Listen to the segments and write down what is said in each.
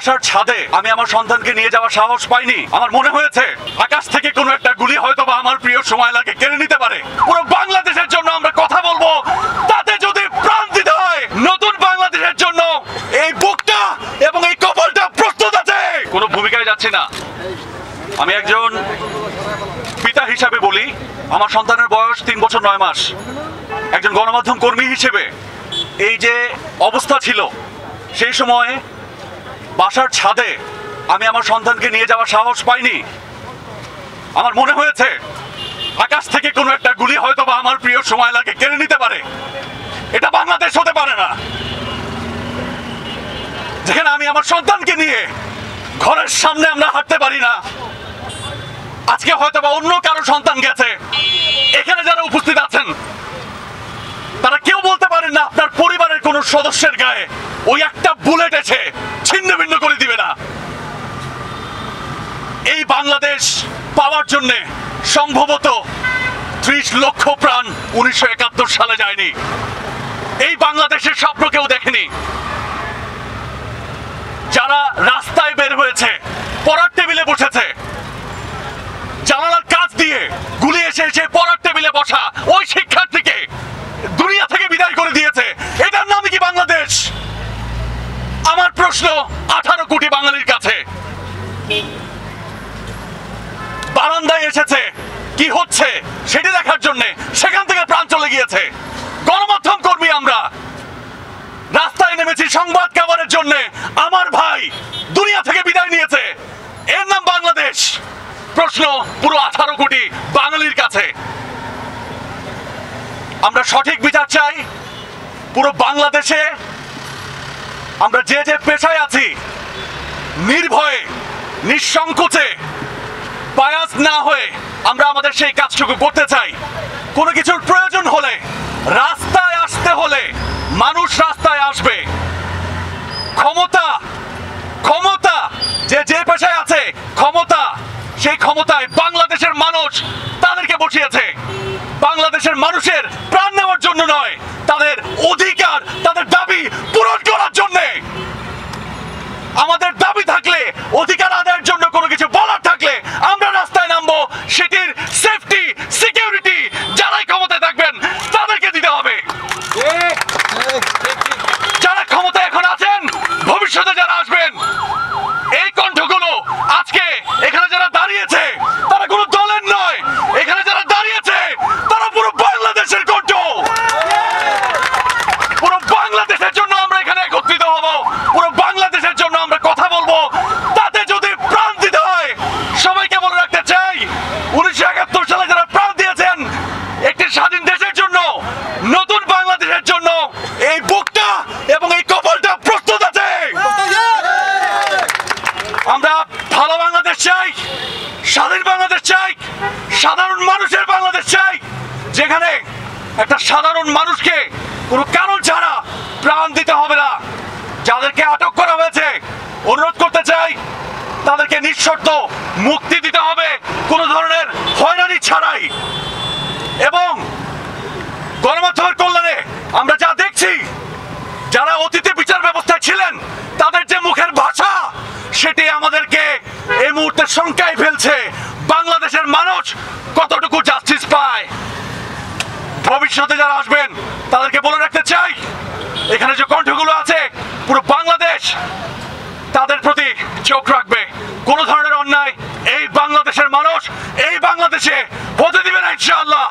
বাসার ছাদে আমি আমার সন্তানকে নিয়ে যাওয়ার সাহস পাইনি। আমার মনে হয়েছে আকাশ থেকে কোনো একটা গুলি হয়তো বা আমার প্রিয় সময়লাকে কেড়ে নিতে পারে। পুরো বাংলাদেশের জন্য আমরা কথা বলবো, তাতে যদি প্রাণ দিতে হয় নতুন বাংলাদেশের জন্য এই বুকটা এবং এই কপালটা প্রস্তুত আছে। কোনো ভূমিকায় যাচ্ছি না, আমি একজন পিতা হিসাবে বলি, আমার সন্তানের বয়স 3 বছর 9 মাস। একজন গণমাধ্যম কর্মী হিসেবে এই যে অবস্থা ছিল, সেই সময় বাসার ছাদে আমি আমার সন্তানকে নিয়ে যাওয়ার সাহস পাইনি। আমার মনে হয়েছে আকাশ থেকে কোনো একটা গুলি হয়তো বা আমার প্রিয় সময়লাকে কেড়ে নিতে পারে। এটা বাংলাদেশ হতে পারে না, যেখানে আমি আমার সন্তানকে নিয়ে ঘরের সামনে আমরা হাঁটতে পারি না। আজকে হয়তো বা অন্য কারো সন্তান গেছে, এখানে যারা উপস্থিত আছেন তারা কেউ বলতে পারেন না আপনার পরিবারের কোন সদস্যের গায়ে ওই একটা বুলেট এসে ছিন্ন ভিন্ন করে দিবে না। এই বাংলাদেশ পাওয়ার জন্য সম্ভবত 30 লক্ষ প্রাণ 1971 সালে যায়নি। এই বাংলাদেশের স্বপ্ন কেউ দেখেনি। যারা রাস্তায় বের হয়েছে, পড়ার টেবিলে বসেছে, জানালার কাজ দিয়ে গুলি এসে এসে পড়ার টেবিলে বসা ওই শিক্ষার্থীকে দুনিয়া থেকে বিদায় করে দিয়েছে। এটার নামই কি বাংলাদেশ? আমার প্রশ্ন 18 কোটি বাঙালির কাছে। বারান্দায় এসেছে কি হচ্ছে সেটি দেখার জন্য, সেখান থেকে প্রাণ চলে গিয়েছে। গণমাধ্যম কর্মী আমরা রাস্তায় নেমেছি সংবাদ কাভারের জন্য, আমার ভাই দুনিয়া থেকে বিদায় নিয়েছে। এর নাম বাংলাদেশ? প্রশ্ন পুরো 18 কোটি বাঙালির কাছে। আমরা সঠিক বিচার চাই। পুরো বাংলাদেশে আমরা যে যে পেশায় আছি নির্ভয়ে নিঃসংকোচে বায়াস না হয়ে আমরা আমাদের সেই কাজটুকু করতে চাই। কোনো কিছুর প্রয়োজন হলে রাস্তায় আসতে হলে মানুষ রাস্তায় আসবে। ক্ষমতা ক্ষমতা যে যে পেশায় আছে, ক্ষমতা সেই ক্ষমতায় বাংলাদেশের মানুষ তাদেরকে বসিয়েছে। বাংলাদেশের মানুষের প্রাণ নেওয়ার জন্য নয়, তাদের অধিকার তাদের দাবি পূরণ করার জন্য। আমাদের দাবি থাকলে, অধিকার আদায়ের জন্য কোনো কিছু বলার থাকলে আমরা রাস্তায় নামবো। সেটির সেফটি সিকিউরিটি যারাই ক্ষমতায় থাকবেন তাদেরকে দিতে হবে। যারা ক্ষমতায় এখন আছেন, ভবিষ্যতে যারা আসবেন, এই কণ্ঠগুলো আজকে এখানে যারা দাঁড়িয়েছে তারা কোনো দলের নয়। এখানে যারা দাঁড়িয়েছে তারা পুরো বাংলাদেশের কণ্ঠ। পুরো বাংলাদেশের জন্য আমরা এখানে একত্রিত হব, পুরো বাংলাদেশের জন্য আমরা কথা বলবো, তাতে যদি প্রাণ দিতে হয়। সবাইকে বলে রাখতে চাই, 1971 সালে যারা প্রাণ দিয়েছেন একটি স্বাধীন দেশের জন্য, নতুন বাংলাদেশের জন্য, এই বুকটা এবং এই কপালটা প্রস্তুত আছে। আমরা ভালো বাংলাদেশ চাই, স্বাধীন বাংলাদেশ চাই, সাধারণ মানুষের বাংলাদেশ চাই, যেখানে একটা সাধারণ মানুষকে কোনো কারণ ছাড়া প্রাণ দিতে হবে না। যাদেরকে আটক করা হয়েছে অনুরোধ করতে চাই, তাদেরকে নিঃশর্ত মুক্তি দিতে হবে, কোনো ধরনের হয়রানি ছাড়াই। এবং গণমাধ্যমের কল্যাণে আমরা যা দেখছি, যারা অতীতে বিচার ব্যবস্থায় ছিলেন তাদের যে মুখের ভাষা, সেটি আমাদেরকে এই মুহূর্তে শঙ্কায় ফেলছে। বাংলাদেশের মানুষ কতটুকু জাস্টিস পায়। ভবিষ্যতে যারা আসবেন তাদেরকে বলে রাখতে চাই, এখানে যে কণ্ঠগুলো আছে পুরো বাংলাদেশ তাদের প্রতি চোখ রাখবে। কোন ধরনের অন্যায় এই বাংলাদেশের মানুষ এই বাংলাদেশে হতে দিবে না ইনশাআল্লাহ।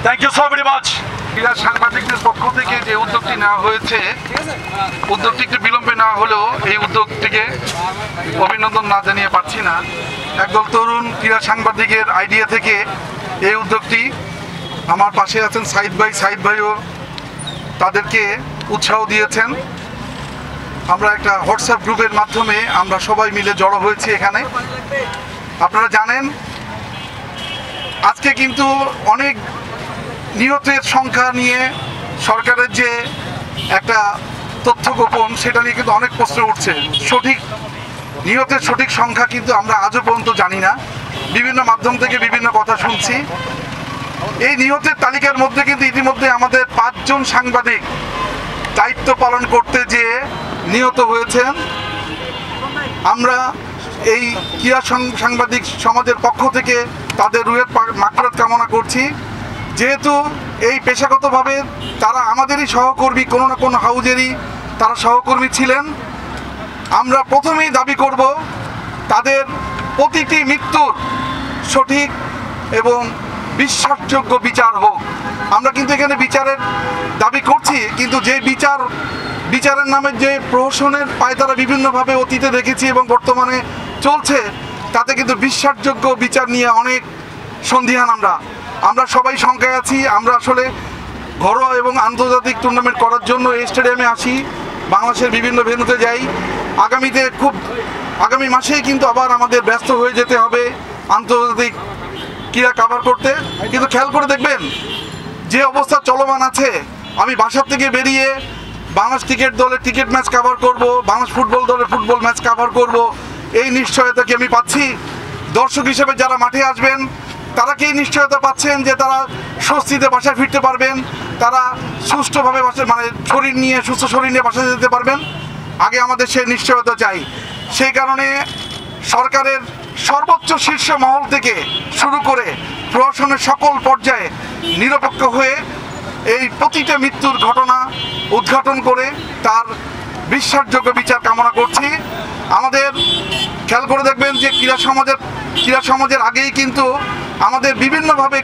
Thank you so very much. ক্রীড়া সাংবাদিকদের পক্ষ থেকে যে উদ্যোগটি নেওয়া হয়েছে, উদ্যোগটি একটু বিলম্বে নেওয়া হলেও এই উদ্যোগটিকে অভিনন্দন না জানিয়ে পারছি না। একদল তরুণ ক্রীড়া সাংবাদিকের আইডিয়া থেকে এই উদ্যোগটি, আমার পাশে আছেন সাইদ ভাইও তাদেরকে উৎসাহ দিয়েছেন। আমরা একটা হোয়াটসঅ্যাপ গ্রুপের মাধ্যমে আমরা সবাই মিলে জড়ো হয়েছি এখানে। আপনারা জানেন আজকে কিন্তু অনেক নিহতের সংখ্যা নিয়ে সরকারের যে একটা তথ্য গোপন, সেটা নিয়ে কিন্তু অনেক প্রশ্ন উঠছে। সঠিক নিহতের সঠিক সংখ্যা কিন্তু আমরা আজও পর্যন্ত জানি না। বিভিন্ন মাধ্যম থেকে বিভিন্ন কথা শুনছি। এই নিহতের তালিকার মধ্যে কিন্তু ইতিমধ্যে আমাদের 5 জন সাংবাদিক দায়িত্ব পালন করতে যেয়ে নিহত হয়েছেন। আমরা এই ক্রীড়া সাংবাদিক সমাজের পক্ষ থেকে তাদের রুহের মাগফিরাত কামনা করছি। যেহেতু এই পেশাগতভাবে তারা আমাদেরই সহকর্মী, কোনো না কোনো হাউজেরই তারা সহকর্মী ছিলেন। আমরা প্রথমেই দাবি করব তাদের প্রতিটি মৃত্যুর সঠিক এবং বিশ্বাসযোগ্য বিচার হোক। আমরা কিন্তু এখানে বিচারের দাবি করছি, কিন্তু যে বিচারের নামে যে প্রহসনের পায়তারা বিভিন্নভাবে অতীতে দেখেছি এবং বর্তমানে চলছে, তাতে কিন্তু বিশ্বাসযোগ্য বিচার নিয়ে অনেক সন্দিহান। আমরা সবাই শঙ্কায় আছি। আমরা আসলে ঘরোয়া এবং আন্তর্জাতিক টুর্নামেন্ট করার জন্য এই স্টেডিয়ামে আসি, বাংলাদেশের বিভিন্ন ভেন্যুতে যাই। আগামী মাসেই কিন্তু আবার আমাদের ব্যস্ত হয়ে যেতে হবে আন্তর্জাতিক ক্রীড়া কাভার করতে। কিন্তু খেয়াল করে দেখবেন যে অবস্থা চলমান আছে, আমি বাসার থেকে বেরিয়ে বাংলাদেশ ক্রিকেট দলের ক্রিকেট ম্যাচ কাভার করব, বাংলাদেশ ফুটবল দলের ফুটবল ম্যাচ কাভার করব, এই নিশ্চয়তা কি আমি পাচ্ছি? দর্শক হিসেবে যারা মাঠে আসবেন তারা কি নিশ্চয়তা পাচ্ছেন যে তারা স্বস্তিতে বাসায় ফিরতে পারবেন, তারা সুষ্ঠুভাবে বাসায় সুস্থ শরীর নিয়ে বাসায় যেতে পারবেন? আগে আমাদের সেই নিশ্চয়তা চাই। সেই কারণে সরকারের সর্বোচ্চ শীর্ষ মহল থেকে শুরু করে প্রশাসনের সকল পর্যায়ে নিরপেক্ষ হয়ে এই প্রতিটা মৃত্যুর ঘটনা উদ্ঘাটন করে তার বিশ্বাসযোগ্য বিচার কামনা করছি। আমাদের খেয়াল করে দেখবেন যে ক্রীড়া সমাজের আগেই কিন্তু আমাদের বিভিন্নভাবে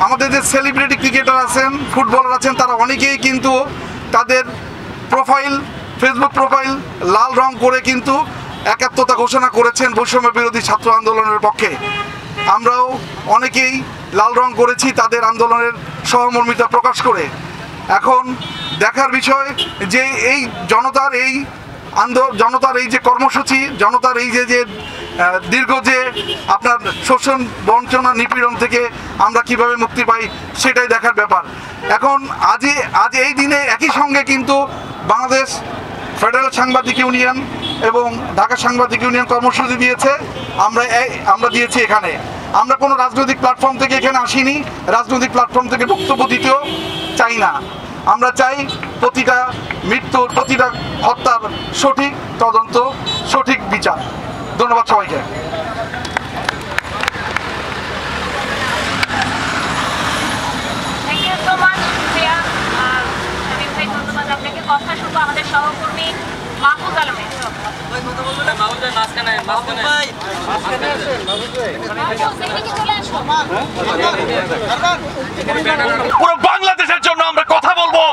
আমাদের যে সেলিব্রিটি ক্রিকেটার আছেন, ফুটবলার আছেন, তারা অনেকেই কিন্তু তাদের ফেসবুক প্রোফাইল লাল রং করে কিন্তু একাত্মতা ঘোষণা করেছেন বৈষম্য বিরোধী ছাত্র আন্দোলনের পক্ষে। আমরাও অনেকেই লাল রং করেছি তাদের আন্দোলনের সহমর্মিতা প্রকাশ করে। এখন দেখার বিষয় যে এই জনতার এই যে কর্মসূচি, জনতার এই যে দীর্ঘ যে আপনার শোষণ, বঞ্চনা, নিপীড়ন থেকে আমরা কিভাবে মুক্তি পাই, সেটাই দেখার ব্যাপার। এখন আজ এই দিনে একই সঙ্গে কিন্তু বাংলাদেশ ফেডারেল সাংবাদিক ইউনিয়ন এবং ঢাকা সাংবাদিক ইউনিয়ন কর্মসূচি দিয়েছে, আমরা দিয়েছি। এখানে আমরা কোনো রাজনৈতিক প্ল্যাটফর্ম থেকে এখানে আসিনি, রাজনৈতিক প্ল্যাটফর্ম থেকে বক্তব্য দিতেও চাই না। আমরা চাই প্রতিটা মৃত্যুর, প্রতিটা হত্যার সঠিক তদন্ত, সঠিক বিচার। ধন্যবাদ সবাইকে। কথা শুনবো আমাদের সহকর্মী মাহফুজ আলমের। পুরো বাংলাদেশের জন্য আমরা কথা বলবো।